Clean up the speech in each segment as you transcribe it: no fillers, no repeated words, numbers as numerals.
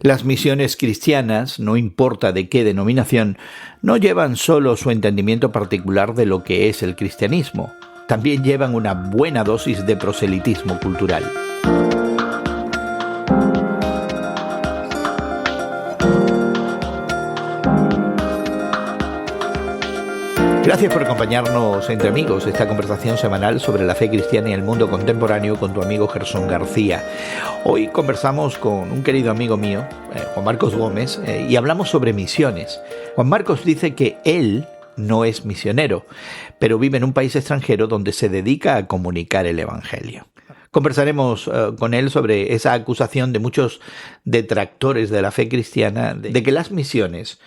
Las misiones cristianas, no importa de qué denominación, no llevan solo su entendimiento particular de lo que es el cristianismo, también llevan una buena dosis de proselitismo cultural. Gracias por acompañarnos entre amigos, esta conversación semanal sobre la fe cristiana y el mundo contemporáneo con tu amigo Gerson García. Hoy conversamos con un querido amigo mío, Juan Marcos Gómez, y hablamos sobre misiones. Juan Marcos dice que él no es misionero, pero vive en un país extranjero donde se dedica a comunicar el Evangelio. Conversaremos con él sobre esa acusación de muchos detractores de la fe cristiana de que las misiones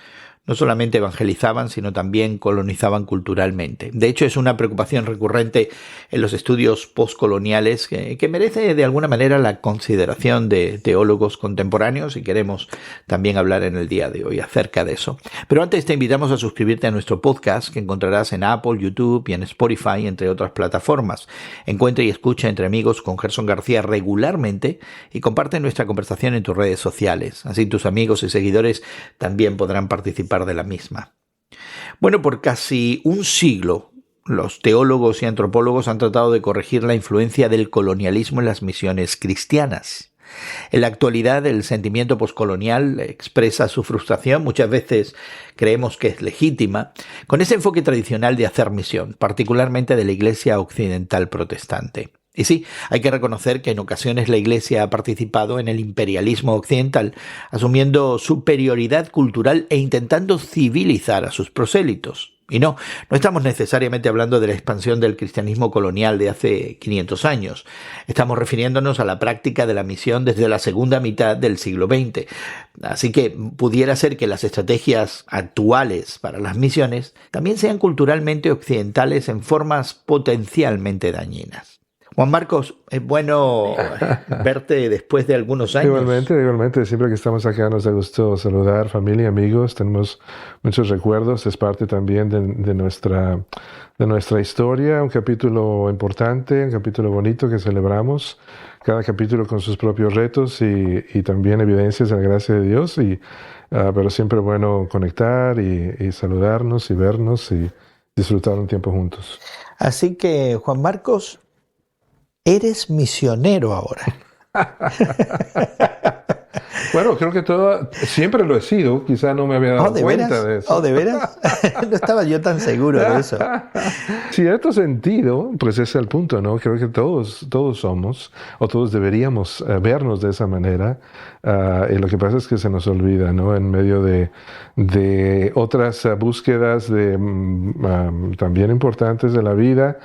no solamente evangelizaban, sino también colonizaban culturalmente. De hecho, es una preocupación recurrente en los estudios postcoloniales que merece de alguna manera la consideración de teólogos contemporáneos, y queremos también hablar en el día de hoy acerca de eso. Pero antes te invitamos a suscribirte a nuestro podcast que encontrarás en Apple, YouTube y en Spotify, entre otras plataformas. Encuentra y escucha Entre Amigos con Gerson García regularmente y comparte nuestra conversación en tus redes sociales. Así tus amigos y seguidores también podrán participar de la misma. Bueno, por casi un siglo, los teólogos y antropólogos han tratado de corregir la influencia del colonialismo en las misiones cristianas. En la actualidad, el sentimiento poscolonial expresa su frustración, muchas veces creemos que es legítima, con ese enfoque tradicional de hacer misión, particularmente de la Iglesia occidental protestante. Y sí, hay que reconocer que en ocasiones la Iglesia ha participado en el imperialismo occidental, asumiendo superioridad cultural e intentando civilizar a sus prosélitos. Y no estamos necesariamente hablando de la expansión del cristianismo colonial de hace 500 años. Estamos refiriéndonos a la práctica de la misión desde la segunda mitad del siglo XX. Así que pudiera ser que las estrategias actuales para las misiones también sean culturalmente occidentales en formas potencialmente dañinas. Juan Marcos, es bueno verte después de algunos años. Igualmente, siempre que estamos acá nos da gusto saludar familia, amigos, tenemos muchos recuerdos, es parte también de nuestra historia, un capítulo importante, un capítulo bonito que celebramos, cada capítulo con sus propios retos y también evidencias de la gracia de Dios, pero siempre bueno conectar y saludarnos y vernos y disfrutar un tiempo juntos. Así que, Juan Marcos, eres misionero ahora. Bueno, creo que siempre lo he sido, quizá no me había dado cuenta de eso. ¿De veras? No estaba yo tan seguro de eso. Cierto sentido, pues ese es el punto, ¿no? Creo que todos somos, o todos deberíamos vernos de esa manera, y lo que pasa es que se nos olvida, ¿no? En medio de otras búsquedas también importantes de la vida,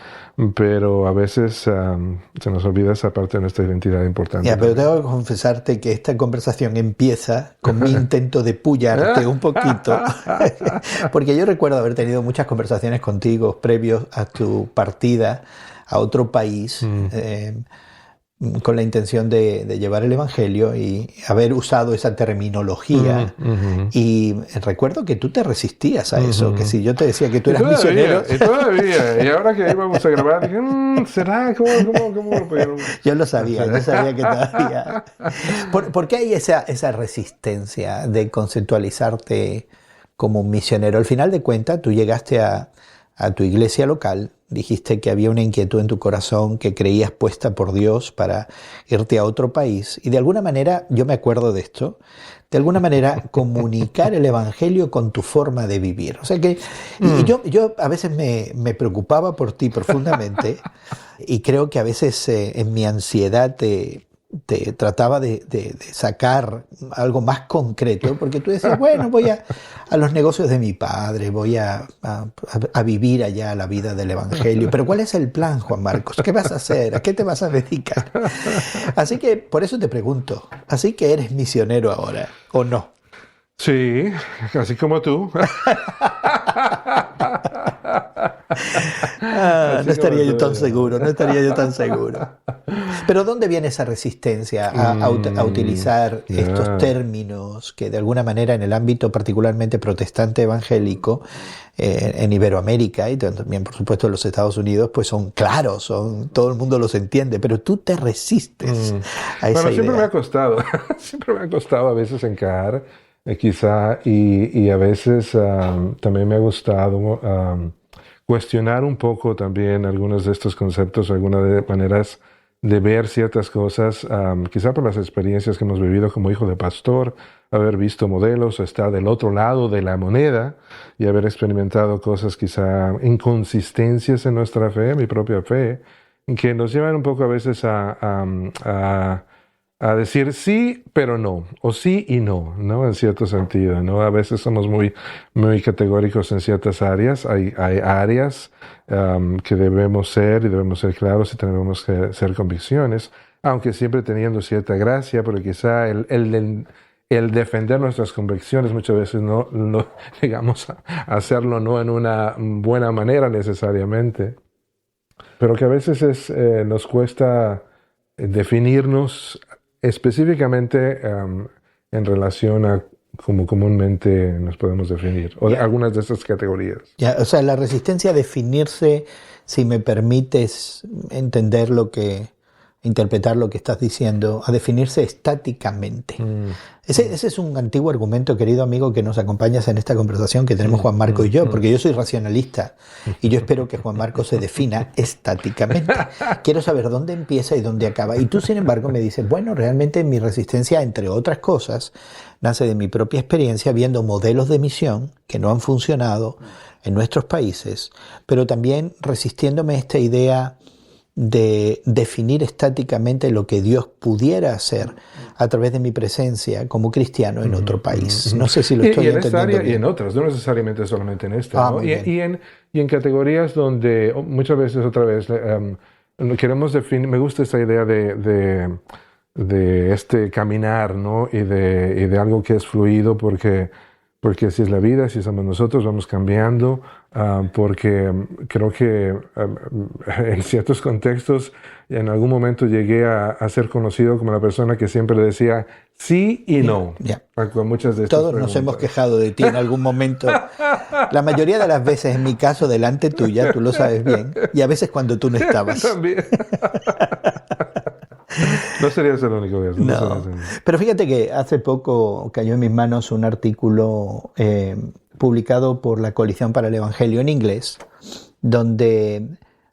pero a veces se nos olvida esa parte de nuestra identidad importante. Pero tengo que confesarte que esta conversación empieza con mi intento de pullarte un poquito, porque yo recuerdo haber tenido muchas conversaciones contigo previos a tu partida a otro país, con la intención de llevar el Evangelio y haber usado esa terminología. Y recuerdo que tú te resistías a eso, que si yo te decía que tú eras misionero... Y ahora que íbamos a grabar, dije, ¿será? ¿Cómo? Pero... Yo sabía que todavía... ¿Por qué hay esa resistencia de conceptualizarte como un misionero? Al final de cuentas, tú llegaste a tu iglesia local, dijiste que había una inquietud en tu corazón que creías puesta por Dios para irte a otro país, y de alguna manera, yo me acuerdo de esto, de alguna manera comunicar el Evangelio con tu forma de vivir. O sea que yo a veces me preocupaba por ti profundamente y creo que a veces en mi ansiedad te trataba de sacar algo más concreto, porque tú decías, bueno, voy a los negocios de mi padre, voy a vivir allá la vida del Evangelio. Pero ¿cuál es el plan, Juan Marcos? ¿Qué vas a hacer? ¿A qué te vas a dedicar? Así que por eso te pregunto, ¿así que eres misionero ahora o no? Sí, así como tú. Así No como estaría yo tú, tan seguro, no estaría yo tan seguro. Pero ¿dónde viene esa resistencia a utilizar estos Ya. términos que de alguna manera en el ámbito particularmente protestante evangélico, en Iberoamérica y también por supuesto en los Estados Unidos, pues son claros, todo el mundo los entiende, pero tú te resistes Mm. a esa Bueno, siempre me ha idea? costado, siempre me ha costado a veces encajar, quizá, y a veces también me ha gustado cuestionar un poco también algunos de estos conceptos, algunas maneras de ver ciertas cosas, quizá por las experiencias que hemos vivido como hijo de pastor, haber visto modelos, o estar del otro lado de la moneda y haber experimentado cosas quizá inconsistencias en nuestra fe, mi propia fe, que nos llevan un poco a veces a decir sí, pero no, o sí y no, ¿no? En cierto sentido, ¿no? A veces somos muy categóricos en ciertas áreas. Hay áreas que debemos ser y debemos ser claros y tenemos que ser convicciones, aunque siempre teniendo cierta gracia, porque quizá el defender nuestras convicciones muchas veces no digamos, hacerlo no en una buena manera necesariamente, pero que a veces nos cuesta definirnos específicamente en relación a cómo comúnmente nos podemos definir, o de Ya, algunas de estas categorías. ya, o sea, la resistencia a definirse, si me permites entender interpretar lo que estás diciendo, a definirse estáticamente. Mm, Ese es un antiguo argumento, querido amigo, que nos acompañas en esta conversación que tenemos Juan Marco y yo, porque yo soy racionalista y yo espero que Juan Marco se defina estáticamente. Quiero saber dónde empieza y dónde acaba. Y tú, sin embargo, me dices, bueno, realmente mi resistencia, entre otras cosas, nace de mi propia experiencia viendo modelos de misión que no han funcionado en nuestros países, pero también resistiéndome a esta idea de definir estáticamente lo que Dios pudiera hacer a través de mi presencia como cristiano en otro país. No sé si lo estoy y en esta entendiendo área y en bien. otras, no necesariamente solamente en esta, ¿no? Muy bien. Y en categorías donde muchas veces, otra vez, queremos definir, me gusta esta idea de este caminar, ¿no? Y de algo que es fluido, porque así es la vida, así somos nosotros, vamos cambiando, porque creo que en ciertos contextos en algún momento llegué a ser conocido como la persona que siempre decía sí y no Ya. a muchas de estas Todos nos hemos preguntas. quejado de ti en algún momento. La mayoría de las veces, en mi caso, delante tuya, tú lo sabes bien, y a veces cuando tú no estabas. También. No serías el único caso. No serías No, el único. pero fíjate que hace poco cayó en mis manos un artículo publicado por la Coalición para el Evangelio en inglés, donde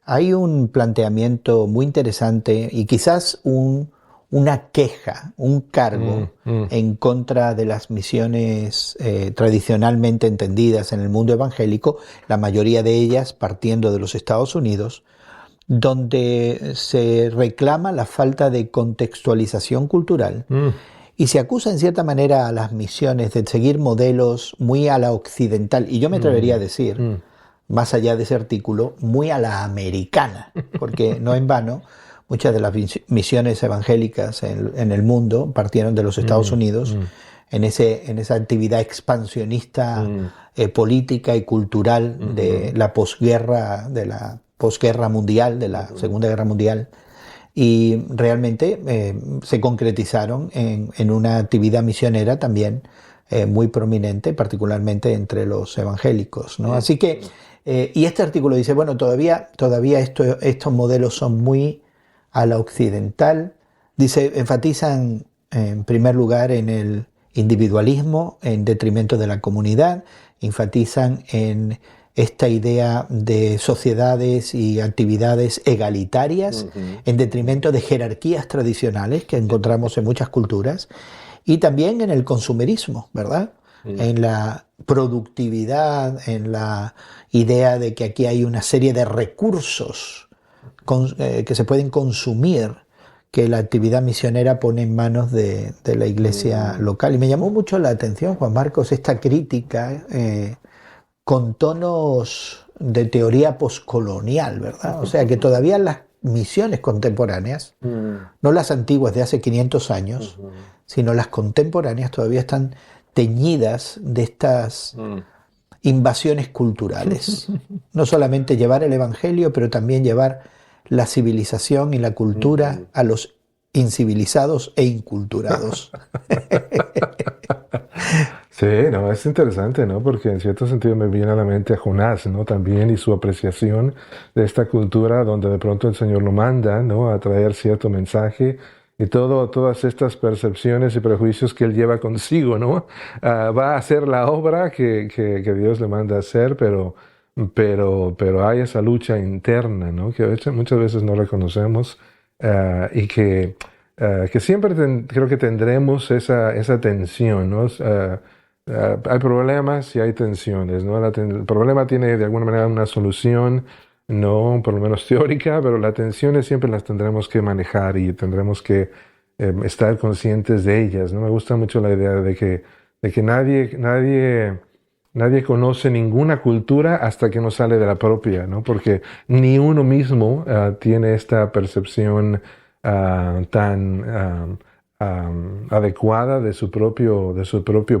hay un planteamiento muy interesante y quizás una queja, un cargo en contra de las misiones tradicionalmente entendidas en el mundo evangélico, la mayoría de ellas partiendo de los Estados Unidos, donde se reclama la falta de contextualización cultural y se acusa en cierta manera a las misiones de seguir modelos muy a la occidental, y yo me atrevería a decir, más allá de ese artículo, muy a la americana, porque no en vano muchas de las misiones evangélicas en el mundo partieron de los Estados Unidos en esa actividad expansionista política y cultural de la posguerra mundial, de la Segunda Guerra Mundial, y realmente se concretizaron en una actividad misionera también muy prominente, particularmente entre los evangélicos, ¿no? Así que, y este artículo dice, bueno, todavía estos modelos son muy a la occidental. Dice, enfatizan en primer lugar en el individualismo en detrimento de la comunidad, enfatizan en esta idea de sociedades y actividades egalitarias en detrimento de jerarquías tradicionales que encontramos en muchas culturas, y también en el consumerismo, ¿verdad? En la productividad, en la idea de que aquí hay una serie de recursos que se pueden consumir, que la actividad misionera pone en manos de la iglesia local. Y me llamó mucho la atención, Juan Marcos, esta crítica con tonos de teoría poscolonial, ¿verdad? O sea, que todavía las misiones contemporáneas, no las antiguas de hace 500 años, sino las contemporáneas, todavía están teñidas de estas invasiones culturales. No solamente llevar el evangelio, pero también llevar la civilización y la cultura a los incivilizados e inculturados. Sí, no, es interesante, ¿no? Porque en cierto sentido me viene a la mente a Jonás, ¿no? También y su apreciación de esta cultura donde de pronto el Señor lo manda, ¿no? A traer cierto mensaje y todas estas percepciones y prejuicios que él lleva consigo, ¿no? Va a hacer la obra que Dios le manda a hacer, pero hay esa lucha interna, ¿no? Que muchas veces no reconocemos y que siempre creo que tendremos esa tensión, ¿no? Hay problemas y hay tensiones, ¿no? El problema tiene de alguna manera una solución, no por lo menos teórica, pero las tensiones siempre las tendremos que manejar y tendremos que estar conscientes de ellas, ¿no? Me gusta mucho la idea de que nadie conoce ninguna cultura hasta que no sale de la propia, ¿no? Porque ni uno mismo tiene esta percepción tan adecuada de su propio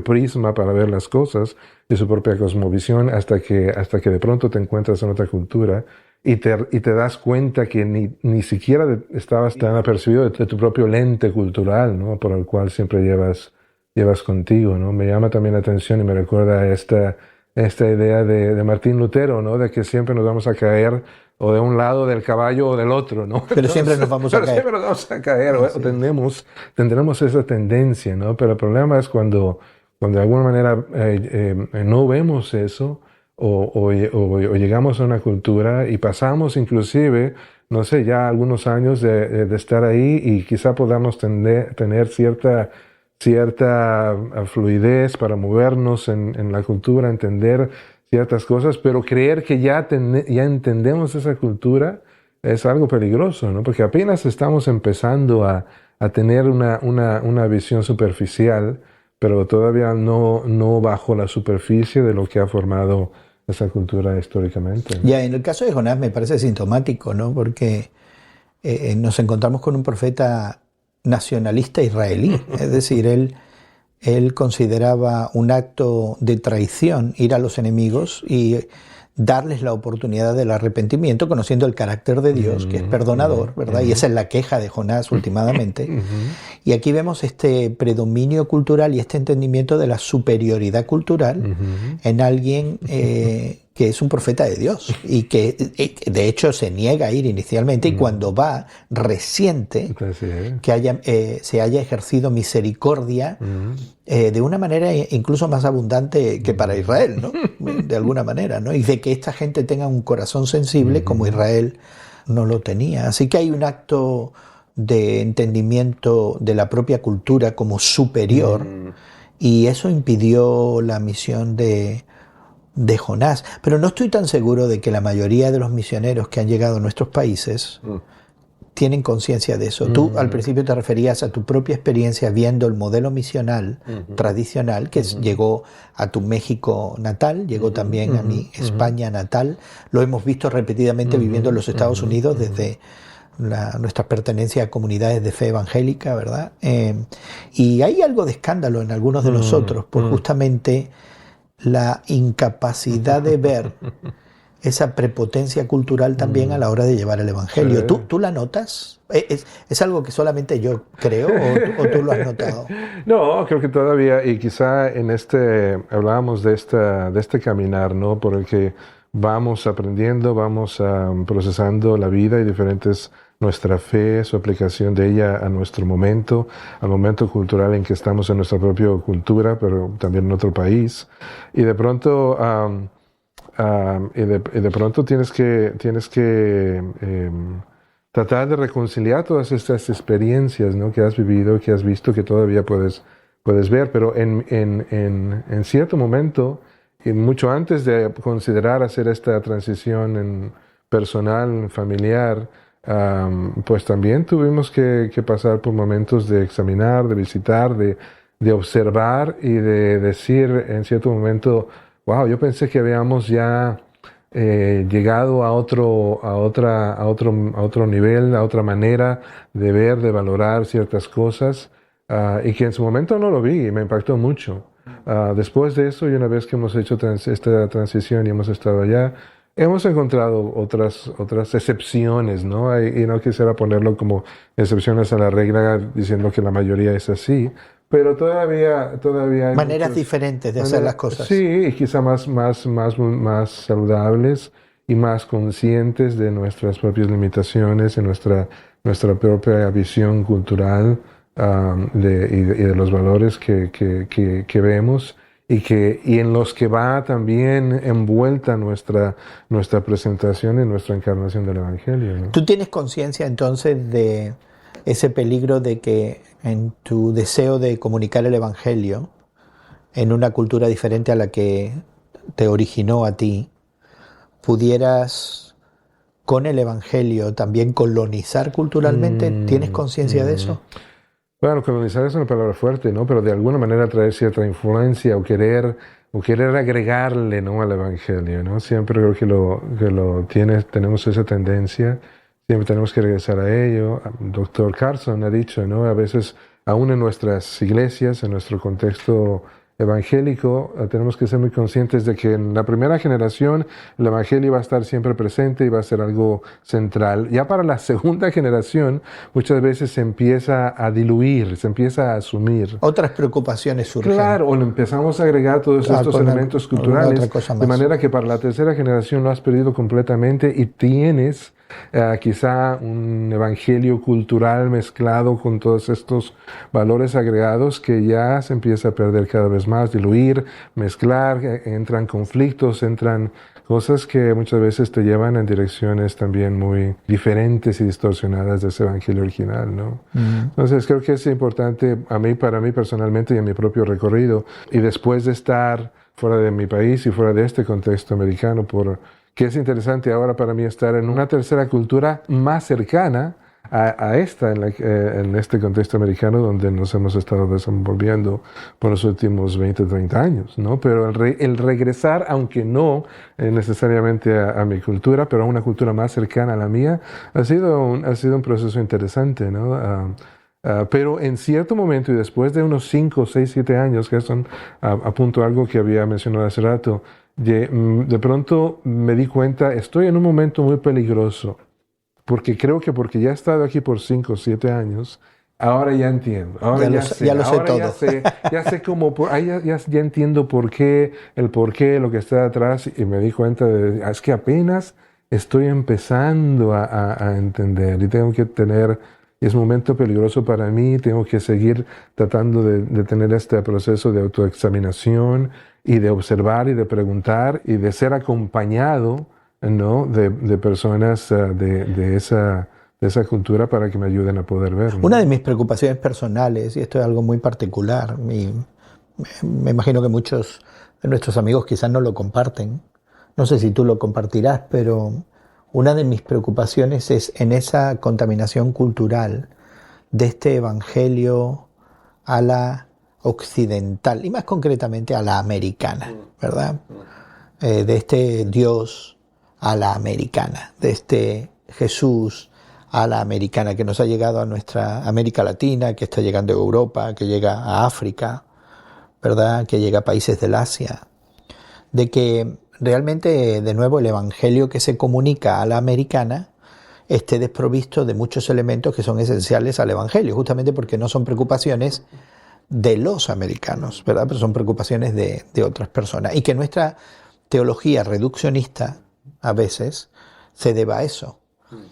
prisma para ver las cosas, de su propia cosmovisión, hasta que de pronto te encuentras en otra cultura y te das cuenta que ni siquiera estabas tan apercibido de tu propio lente cultural, ¿no? Por el cual siempre llevas contigo, ¿no? Me llama también la atención y me recuerda esta idea de Martín Lutero, ¿no? De que siempre nos vamos a caer o de un lado del caballo o del otro, ¿no? Pero siempre nos vamos a caer. Siempre nos vamos a caer, o tendremos esa tendencia, ¿no? Pero el problema es cuando de alguna manera no vemos eso o llegamos a una cultura y pasamos inclusive, no sé, ya algunos años de estar ahí y quizá podamos tener cierta fluidez para movernos en la cultura, entender ciertas cosas, pero creer que ya entendemos esa cultura es algo peligroso, ¿no? Porque apenas estamos empezando a tener una visión superficial, pero todavía no bajo la superficie de lo que ha formado esa cultura históricamente, ¿no? Ya, en el caso de Jonás me parece sintomático, ¿no? Porque nos encontramos con un profeta nacionalista israelí, es decir, él consideraba un acto de traición ir a los enemigos y darles la oportunidad del arrepentimiento, conociendo el carácter de Dios, que es perdonador, ¿verdad? Y esa es la queja de Jonás últimamente. Y aquí vemos este predominio cultural y este entendimiento de la superioridad cultural en alguien que es un profeta de Dios y que de hecho se niega a ir inicialmente y cuando va resiente que se haya ejercido misericordia de una manera incluso más abundante que para Israel, ¿no? De alguna manera, ¿no? Y de que esta gente tenga un corazón sensible como Israel no lo tenía. Así que hay un acto de entendimiento de la propia cultura como superior y eso impidió la misión de Jonás. Pero no estoy tan seguro de que la mayoría de los misioneros que han llegado a nuestros países tienen conciencia de eso. Tú al principio te referías a tu propia experiencia viendo el modelo misional tradicional que llegó a tu México natal, llegó también a mi España natal. Lo hemos visto repetidamente viviendo en los Estados Unidos desde nuestra pertenencia a comunidades de fe evangélica, ¿verdad? Y hay algo de escándalo en algunos de nosotros por justamente la incapacidad de ver esa prepotencia cultural también a la hora de llevar el evangelio. Sí. ¿Tú la notas? ¿Es algo que solamente yo creo o tú lo has notado? No, creo que todavía, y quizá hablábamos de este caminar, ¿no? Por el que vamos aprendiendo, vamos procesando la vida y nuestra fe, su aplicación de ella a nuestro momento, al momento cultural en que estamos en nuestra propia cultura, pero también en otro país. Y de pronto, de pronto tienes que tratar de reconciliar todas estas experiencias, ¿no? Que has vivido, que has visto, que todavía puedes ver, pero en cierto momento, y mucho antes de considerar hacer esta transición personal, familiar, pues también tuvimos que pasar por momentos de examinar, de visitar, de observar y de decir en cierto momento, wow, yo pensé que habíamos ya llegado a otro nivel, a otra manera de ver, de valorar ciertas cosas, y que en su momento no lo vi y me impactó mucho. después de eso, y una vez que hemos hecho esta transición y hemos estado allá, hemos encontrado otras excepciones, ¿no? Y no quisiera ponerlo como excepciones a la regla diciendo que la mayoría es así, pero todavía hay maneras diferentes de hacer las cosas. Sí, y quizá más saludables y más conscientes de nuestras propias limitaciones, de nuestra propia visión cultural y de los valores que vemos. Y en los que va también envuelta nuestra presentación y nuestra encarnación del Evangelio, ¿no? ¿Tú tienes conciencia entonces de ese peligro de que en tu deseo de comunicar el Evangelio en una cultura diferente a la que te originó a ti, pudieras con el Evangelio también colonizar culturalmente? ¿Tienes conciencia de eso? Bueno, colonizar es una palabra fuerte, ¿no? Pero de alguna manera traer cierta influencia o querer agregarle, ¿no?, al Evangelio, ¿no? Siempre creo que tenemos esa tendencia, siempre tenemos que regresar a ello. Dr. Carson ha dicho, ¿no? A veces, aún en nuestras iglesias, en nuestro contexto evangélico, tenemos que ser muy conscientes de que en la primera generación el Evangelio va a estar siempre presente y va a ser algo central. Ya para la segunda generación muchas veces se empieza a diluir, se empieza a asumir. Otras preocupaciones surgen. Claro, o le empezamos a agregar todos estos elementos culturales, de manera que para la tercera generación lo has perdido completamente y tienes quizá un evangelio cultural mezclado con todos estos valores agregados que ya se empieza a perder cada vez más, diluir, mezclar, entran conflictos, entran cosas que muchas veces te llevan en direcciones también muy diferentes y distorsionadas de ese evangelio original, ¿no? Entonces creo que es importante para mí personalmente y en mi propio recorrido, y después de estar fuera de mi país y fuera de este contexto americano, que es interesante ahora para mí estar en una tercera cultura más cercana a esta, en este contexto americano donde nos hemos estado desenvolviendo por los últimos 20, 30 años, ¿no? Pero el regresar, aunque no necesariamente a mi cultura, pero a una cultura más cercana a la mía, ha sido un proceso interesante, ¿no? Pero en cierto momento, y después de unos 5, 6, 7 años, que son apunto a algo que había mencionado hace rato, de pronto me di cuenta, estoy en un momento muy peligroso, porque creo que porque ya he estado aquí por 5 o 7 años, ahora ya entiendo, ahora ya lo sé todo. Ya sé cómo, ya entiendo por qué, lo que está atrás, y me di cuenta es que apenas estoy empezando a entender, y tengo que es un momento peligroso para mí, tengo que seguir tratando de tener este proceso de autoexaminación y de observar y de preguntar y de ser acompañado, ¿no?, de personas de esa cultura para que me ayuden a poder ver, ¿no? Una de mis preocupaciones personales, y esto es algo muy particular, me imagino que muchos de nuestros amigos quizás no lo comparten, no sé si tú lo compartirás, pero una de mis preocupaciones es en esa contaminación cultural de este evangelio a la occidental, y más concretamente a la americana, ¿verdad? De este Dios a la americana, de este Jesús a la americana, que nos ha llegado a nuestra América Latina, que está llegando a Europa, que llega a África, ¿verdad?, que llega a países del Asia, de que realmente, de nuevo, el evangelio que se comunica a la americana esté desprovisto de muchos elementos que son esenciales al evangelio, justamente porque no son preocupaciones de los americanos, ¿verdad?, pero son preocupaciones de otras personas, y que nuestra teología reduccionista a veces se deba a eso,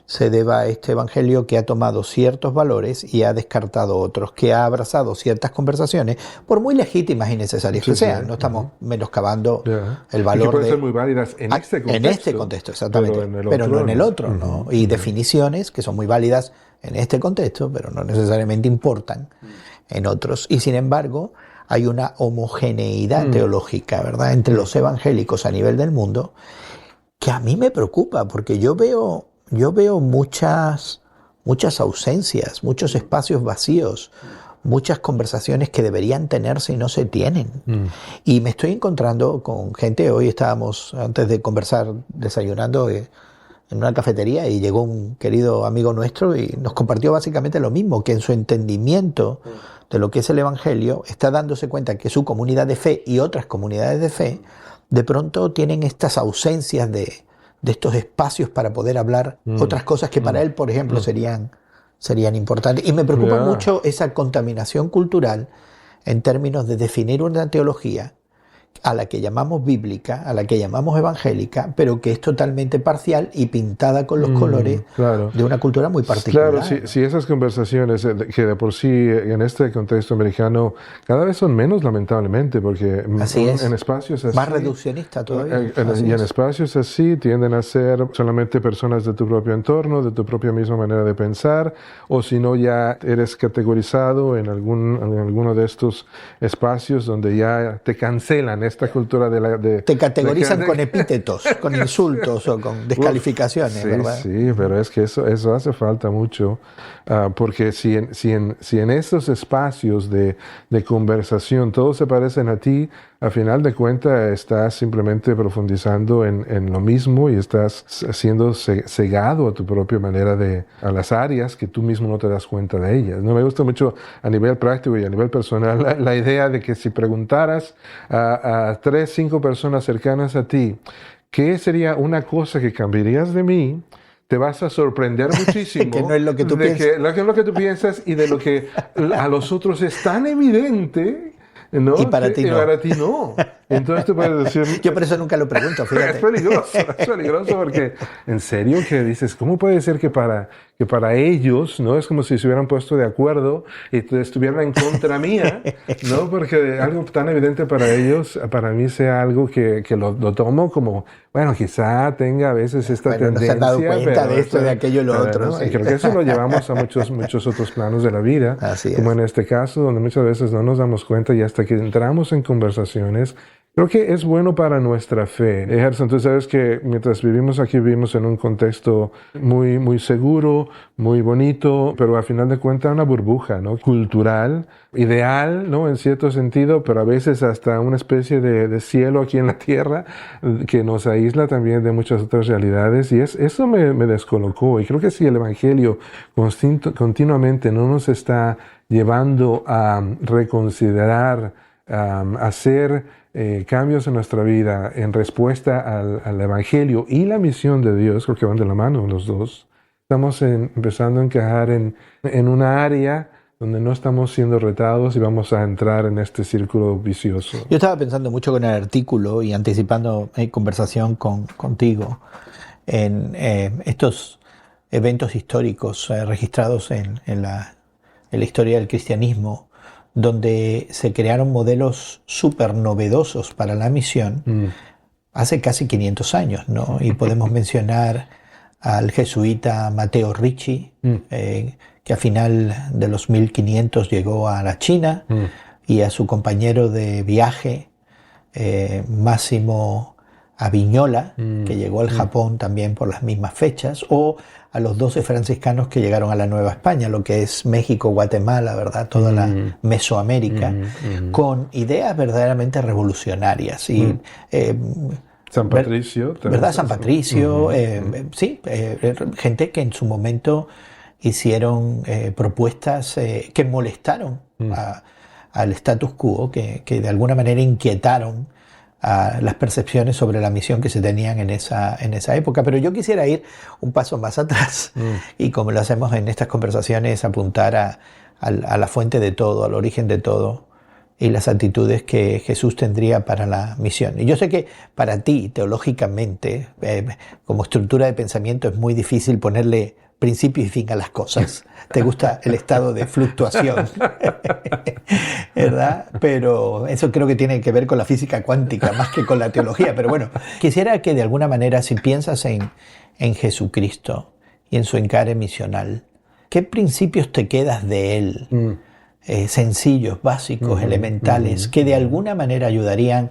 se deba a este evangelio que ha tomado ciertos valores y ha descartado otros, que ha abrazado ciertas conversaciones, por muy legítimas y necesarias que sean. No estamos menoscabando el valor y que pueden ser muy válidas en este contexto. En este contexto, exactamente, pero no en el otro, ¿no? Y definiciones que son muy válidas en este contexto, pero no necesariamente importan en otros. Y sin embargo, hay una homogeneidad teológica, ¿verdad?, entre los evangélicos a nivel del mundo, que a mí me preocupa, porque yo veo muchas ausencias, muchos espacios vacíos, muchas conversaciones que deberían tenerse y no se tienen. Y me estoy encontrando con gente, hoy estábamos, antes de conversar, desayunando en una cafetería y llegó un querido amigo nuestro y nos compartió básicamente lo mismo, que en su entendimiento de lo que es el Evangelio está dándose cuenta que su comunidad de fe y otras comunidades de fe de pronto tienen estas ausencias de estos espacios para poder hablar otras cosas que para él, por ejemplo, serían importantes. Y me preocupa mucho esa contaminación cultural en términos de definir una teología a la que llamamos bíblica, a la que llamamos evangélica, pero que es totalmente parcial y pintada con los colores de una cultura muy particular. Claro, si esas conversaciones, que de por sí en este contexto americano cada vez son menos, lamentablemente, porque en espacios así... Más reduccionista todavía. Y en espacios así tienden a ser solamente personas de tu propio entorno, de tu propia misma manera de pensar, o si no ya eres categorizado en alguno de estos espacios donde ya te cancelan esta cultura te categorizan con epítetos, con insultos o con descalificaciones, sí, ¿verdad? Sí, pero es que eso hace falta mucho, porque si en estos espacios de conversación todos se parecen a ti, a final de cuentas estás simplemente profundizando en lo mismo y estás siendo cegado a tu propia manera a las áreas que tú mismo no te das cuenta de ellas. No me gusta mucho a nivel práctico y a nivel personal la idea de que si preguntaras a 3, 5 personas cercanas a ti, ¿qué sería una cosa que cambiarías de mí? Te vas a sorprender muchísimo. Que no es lo que tú piensas. Que es lo que tú piensas y de lo que a los otros es tan evidente. ¿No? Y para ti no. Y para ti no. Entonces tú puedes decir... Yo por eso nunca lo pregunto, fíjate. Es peligroso porque, en serio, que dices, ¿cómo puede ser que para ellos, ¿no? Es como si se hubieran puesto de acuerdo y estuvieran en contra mía, ¿no? Porque algo tan evidente para ellos, para mí sea algo que lo tomo como, bueno, quizá tenga a veces esta tendencia. No se han dado cuenta de esto, de aquello y lo otro. ¿no? Sí. Y creo que eso lo llevamos a muchos otros planos de la vida, como en este caso, donde muchas veces no nos damos cuenta y hasta que entramos en conversaciones, creo que es bueno para nuestra fe. Gerson, tú sabes que mientras vivimos aquí, vivimos en un contexto muy, muy seguro, muy bonito, pero a final de cuentas una burbuja, ¿no? Cultural, ideal, ¿no? En cierto sentido, pero a veces hasta una especie de cielo aquí en la tierra que nos aísla también de muchas otras realidades. Y eso me descolocó. Y creo que si el Evangelio continuamente no nos está llevando a reconsiderar, hacer cambios en nuestra vida en respuesta al Evangelio y la misión de Dios, creo que van de la mano los dos. Estamos empezando a encajar en una área donde no estamos siendo retados y vamos a entrar en este círculo vicioso. Yo estaba pensando mucho con el artículo y anticipando conversación contigo en estos eventos históricos registrados en la historia del cristianismo, donde se crearon modelos súper novedosos para la misión hace casi 500 años, ¿no? Y podemos mencionar al jesuita Matteo Ricci, que a final de los 1500 llegó a la China, y a su compañero de viaje, Máximo Avignola, que llegó al Japón también por las mismas fechas, o a los 12 franciscanos que llegaron a la Nueva España, lo que es México, Guatemala, ¿verdad? Toda la Mesoamérica, con ideas verdaderamente revolucionarias. Y, San Patricio. ¿Verdad? San Patricio, gente que en su momento hicieron propuestas que molestaron al status quo, que de alguna manera inquietaron a las percepciones sobre la misión que se tenían en esa época. Pero yo quisiera ir un paso más atrás y, como lo hacemos en estas conversaciones, apuntar a la fuente de todo, al origen de todo y las actitudes que Jesús tendría para la misión. Y yo sé que para ti, teológicamente, como estructura de pensamiento, es muy difícil ponerle principio y fin a las cosas. Te gusta el estado de fluctuación, ¿verdad? Pero eso creo que tiene que ver con la física cuántica más que con la teología. Pero bueno, quisiera que de alguna manera, si piensas en Jesucristo y en su encare misional, ¿qué principios te quedas de él? Sencillos, básicos, elementales, que de alguna manera ayudarían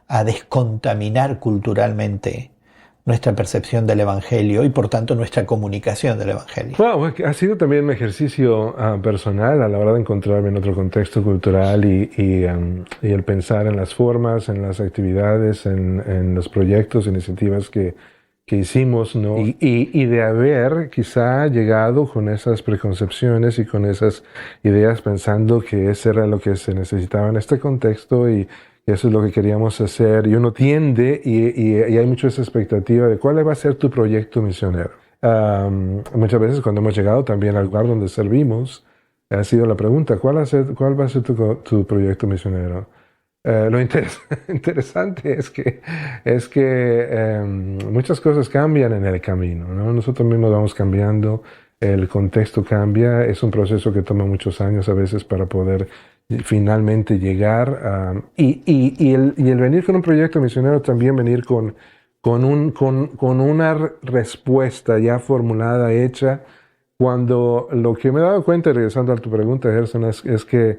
a descontaminar culturalmente nuestra percepción del Evangelio y por tanto nuestra comunicación del Evangelio. Wow, ha sido también un ejercicio personal a la hora de encontrarme en otro contexto cultural y el pensar en las formas, en las actividades, en los proyectos, iniciativas que que hicimos, ¿no? Y de haber quizá llegado con esas preconcepciones y con esas ideas pensando que eso era lo que se necesitaba en este contexto y eso es lo que queríamos hacer. Y uno tiende y hay mucho esa expectativa de cuál va a ser tu proyecto misionero. Muchas veces cuando hemos llegado también al lugar donde servimos, ha sido la pregunta, ¿cuál va a ser tu proyecto misionero? Interesante es que muchas cosas cambian en el camino, ¿no? Nosotros mismos vamos cambiando, el contexto cambia, es un proceso que toma muchos años a veces para poder finalmente llegar y el venir con un proyecto misionero también venir con una respuesta ya formulada, hecha, cuando lo que me he dado cuenta, regresando a tu pregunta, Gerson, es que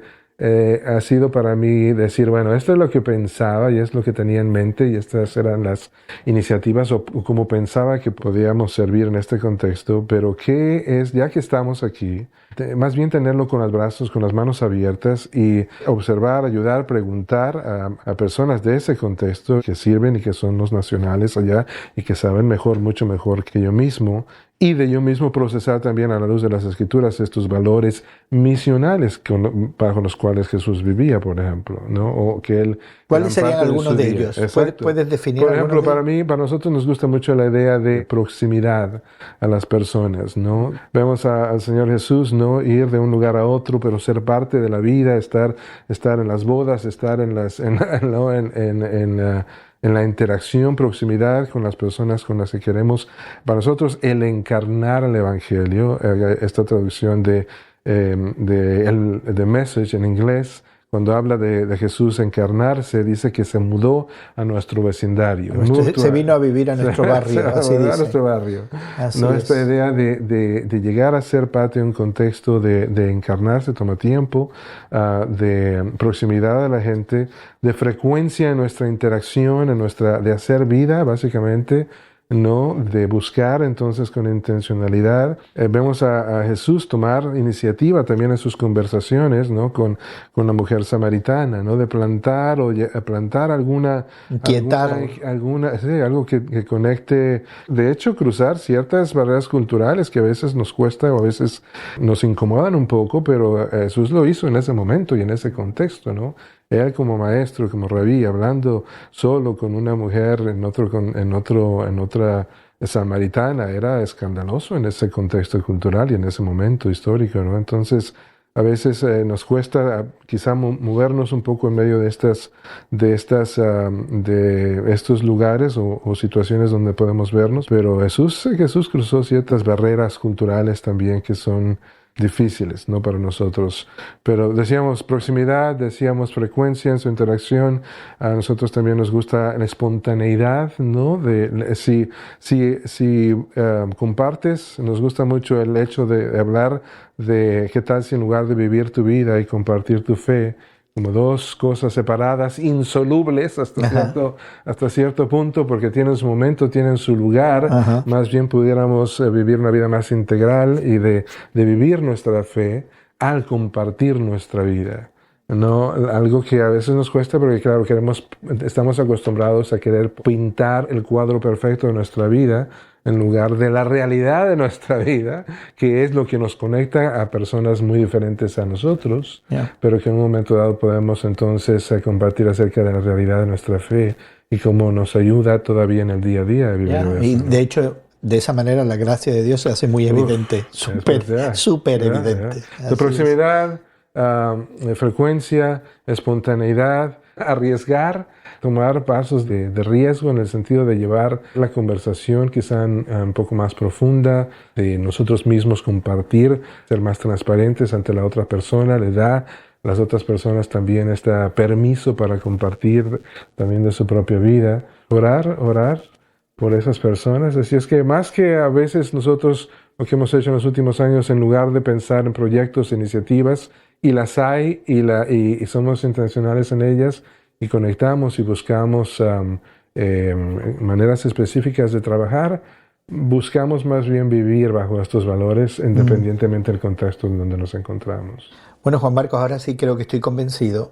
ha sido para mí decir, bueno, esto es lo que pensaba y es lo que tenía en mente y estas eran las iniciativas o como pensaba que podíamos servir en este contexto, pero ¿qué es, ya que estamos aquí, más bien tenerlo con los brazos, con las manos abiertas y observar, ayudar, preguntar a personas de ese contexto que sirven y que son los nacionales allá y que saben mejor, mucho mejor que yo mismo, y de yo mismo procesar también a la luz de las Escrituras estos valores misionales bajo los cuales Jesús vivía, por ejemplo, ¿no? O que él ¿Cuáles serían algunos de ellos? ¿Puedes definir? Por ejemplo, para nosotros nos gusta mucho la idea de proximidad a las personas, ¿no? Vemos al Señor Jesús, ¿no? Ir de un lugar a otro, pero ser parte de la vida, estar en las bodas, estar en la interacción, proximidad con las personas con las que queremos. Para nosotros, el encarnar el Evangelio, esta traducción de Message en inglés, cuando habla de Jesús encarnarse, dice que se mudó a nuestro vecindario. Se vino a vivir a nuestro barrio, así dice. A nuestro barrio. Así Esta idea de llegar a ser parte de un contexto de encarnarse toma tiempo, de proximidad a la gente, de frecuencia en nuestra interacción, de hacer vida, básicamente, ¿no? De buscar entonces con intencionalidad. Vemos a Jesús tomar iniciativa también en sus conversaciones, ¿no? Con la mujer samaritana, ¿no? De plantar Inquietar. Algo que conecte, de hecho cruzar ciertas barreras culturales que a veces nos cuesta o a veces nos incomodan un poco, pero Jesús lo hizo en ese momento y en ese contexto, ¿no? Él como maestro, como rabí, hablando solo con una mujer en otra samaritana, era escandaloso en ese contexto cultural y en ese momento histórico, ¿no? Entonces, a veces nos cuesta quizá movernos un poco en medio de estos lugares o situaciones donde podemos vernos, pero Jesús cruzó ciertas barreras culturales también que son difíciles, ¿no? Para nosotros. Pero decíamos proximidad, decíamos frecuencia en su interacción. A nosotros también nos gusta la espontaneidad, ¿no? Si compartes, nos gusta mucho el hecho de hablar de qué tal si en lugar de vivir tu vida y compartir tu fe, como dos cosas separadas, insolubles hasta cierto punto, porque tienen su momento, tienen su lugar. Ajá. Más bien pudiéramos vivir una vida más integral y de vivir nuestra fe al compartir nuestra vida. ¿No? Algo que a veces nos cuesta porque, claro, estamos acostumbrados a querer pintar el cuadro perfecto de nuestra vida en lugar de la realidad de nuestra vida, que es lo que nos conecta a personas muy diferentes a nosotros, pero que en un momento dado podemos entonces compartir acerca de la realidad de nuestra fe y cómo nos ayuda todavía en el día a día a vivir eso. Y de hecho, de esa manera la gracia de Dios se hace muy evidente, súper evidente. De proximidad, frecuencia, espontaneidad, arriesgar, tomar pasos de riesgo en el sentido de llevar la conversación quizá un poco más profunda, de nosotros mismos compartir, ser más transparentes ante la otra persona, le da a las otras personas también este permiso para compartir también de su propia vida. Orar por esas personas. Así es que más que a veces nosotros lo que hemos hecho en los últimos años, en lugar de pensar en proyectos, iniciativas, y las hay y somos intencionales en ellas y conectamos y buscamos maneras específicas de trabajar, buscamos más bien vivir bajo estos valores independientemente del contexto en donde nos encontramos. Bueno, Juan Marcos, ahora sí creo que estoy convencido.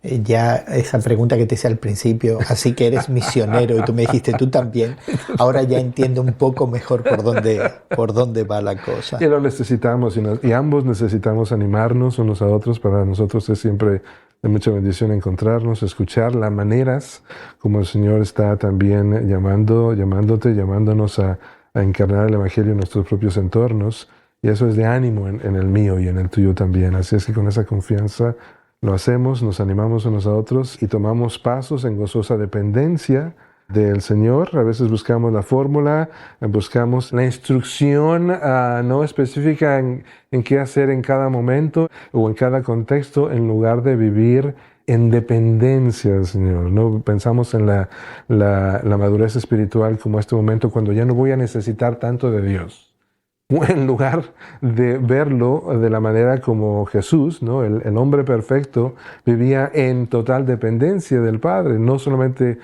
Ya esa pregunta que te hice al principio, así que eres misionero y tú me dijiste tú también, ahora ya entiendo un poco mejor por dónde va la cosa. Y lo necesitamos y ambos necesitamos animarnos unos a otros. Para nosotros es siempre de mucha bendición encontrarnos, escuchar las maneras como el Señor está también llamándonos a encarnar el Evangelio en nuestros propios entornos. Y eso es de ánimo en el mío y en el tuyo también. Así es que con esa confianza lo hacemos, nos animamos unos a otros y tomamos pasos en gozosa dependencia del Señor. A veces buscamos la fórmula, buscamos la instrucción no específica en qué hacer en cada momento o en cada contexto, en lugar de vivir en dependencia del Señor. No pensamos en la madurez espiritual como este momento cuando ya no voy a necesitar tanto de Dios. En lugar de verlo de la manera como Jesús, ¿no? El hombre perfecto, vivía en total dependencia del Padre. No solamente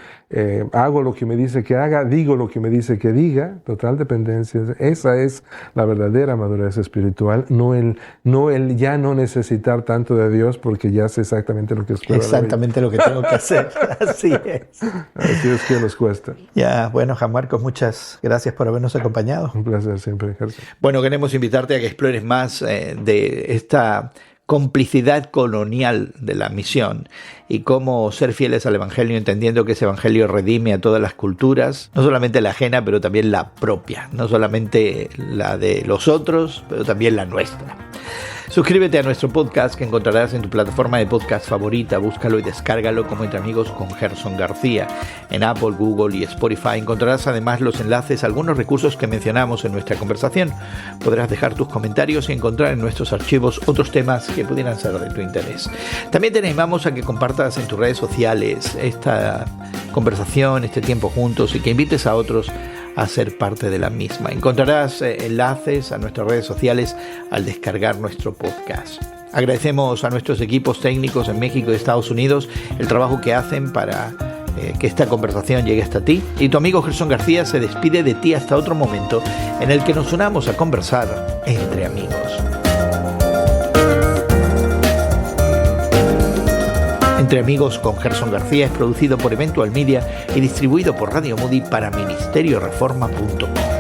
hago lo que me dice que haga, digo lo que me dice que diga, total dependencia. Esa es la verdadera madurez espiritual, no el ya no necesitar tanto de Dios porque ya sé exactamente lo que espero. Exactamente lo que tengo que hacer. Así es. Así es que nos cuesta. Ya, bueno, Juan Marcos, muchas gracias por habernos acompañado. Un placer siempre, Gerson. Bueno, queremos invitarte a que explores más de esta complicidad colonial de la misión y cómo ser fieles al Evangelio, entendiendo que ese Evangelio redime a todas las culturas, no solamente la ajena, pero también la propia, no solamente la de los otros, pero también la nuestra. Suscríbete a nuestro podcast que encontrarás en tu plataforma de podcast favorita. Búscalo y descárgalo como Entre Amigos con Gerson García. En Apple, Google y Spotify encontrarás además los enlaces a algunos recursos que mencionamos en nuestra conversación. Podrás dejar tus comentarios y encontrar en nuestros archivos otros temas que pudieran ser de tu interés. También te animamos a que compartas en tus redes sociales esta conversación, este tiempo juntos, y que invites a otros a ser parte de la misma. Encontrarás enlaces a nuestras redes sociales al descargar nuestro podcast. Agradecemos a nuestros equipos técnicos en México y Estados Unidos el trabajo que hacen para que esta conversación llegue hasta ti. Y tu amigo Gerson García se despide de ti hasta otro momento en el que nos unamos a conversar entre amigos. Entre Amigos con Gerson García es producido por Eventual Media y distribuido por Radio Moody para ministerioreforma.com.